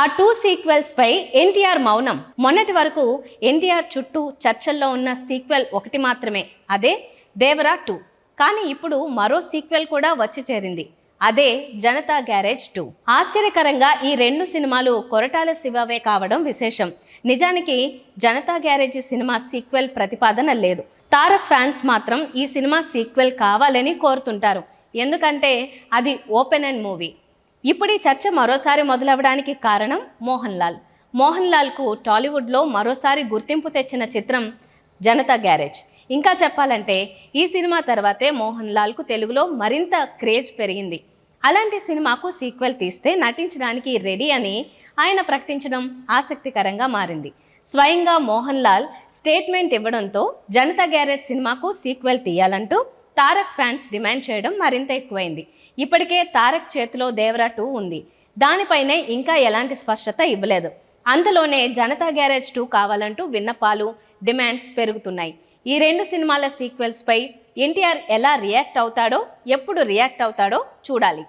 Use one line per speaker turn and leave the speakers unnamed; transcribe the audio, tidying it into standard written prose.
ఆ 2 సీక్వెల్స్ పై ఎన్టీఆర్ మౌనం. మొన్నటి వరకు ఎన్టీఆర్ చుట్టూ చర్చల్లో ఉన్న సీక్వెల్ ఒకటి మాత్రమే, అదే దేవరా 2. కానీ ఇప్పుడు మరో సీక్వెల్ కూడా వచ్చి చేరింది, అదే జనతా గ్యారేజ్ 2. ఆశ్చర్యకరంగా ఈ 2 సినిమాలు కొరటాల శివవే కావడం విశేషం. నిజానికి జనతా గ్యారేజ్ సినిమా సీక్వెల్ ప్రతిపాదన లేదు. తారక్ ఫ్యాన్స్ మాత్రం ఈ సినిమా సీక్వెల్ కావాలని కోరుతుంటారు, ఎందుకంటే అది ఓపెన్ అండ్ మూవీ. ఇప్పుడు ఈ చర్చ మరోసారి మొదలవడానికి కారణం మోహన్ లాల్కు టాలీవుడ్లో మరోసారి గుర్తింపు తెచ్చిన చిత్రం జనతా గ్యారేజ్. ఇంకా చెప్పాలంటే ఈ సినిమా తర్వాతే మోహన్ లాల్కు తెలుగులో మరింత క్రేజ్ పెరిగింది. అలాంటి సినిమాకు సీక్వెల్ తీస్తే నటించడానికి రెడీ అని ఆయన ప్రకటించడం ఆసక్తికరంగా మారింది. స్వయంగా మోహన్ లాల్ స్టేట్మెంట్ ఇవ్వడంతో జనతా గ్యారేజ్ సినిమాకు సీక్వెల్ తీయాలంటూ తారక్ ఫ్యాన్స్ డిమాండ్ చేయడం మరింత ఎక్కువైంది. ఇప్పటికే తారక్ చేతిలో దేవరా 2 ఉంది, దానిపైనే ఇంకా ఎలాంటి స్పష్టత ఇవ్వలేదు. అంతలోనే జనతా గ్యారేజ్ 2 కావాలంటూ విన్నపాలు, డిమాండ్స్ పెరుగుతున్నాయి. ఈ 2 సినిమాల సీక్వెల్స్పై ఎన్టీఆర్ ఎలా రియాక్ట్ అవుతాడో, ఎప్పుడు రియాక్ట్ అవుతాడో చూడాలి.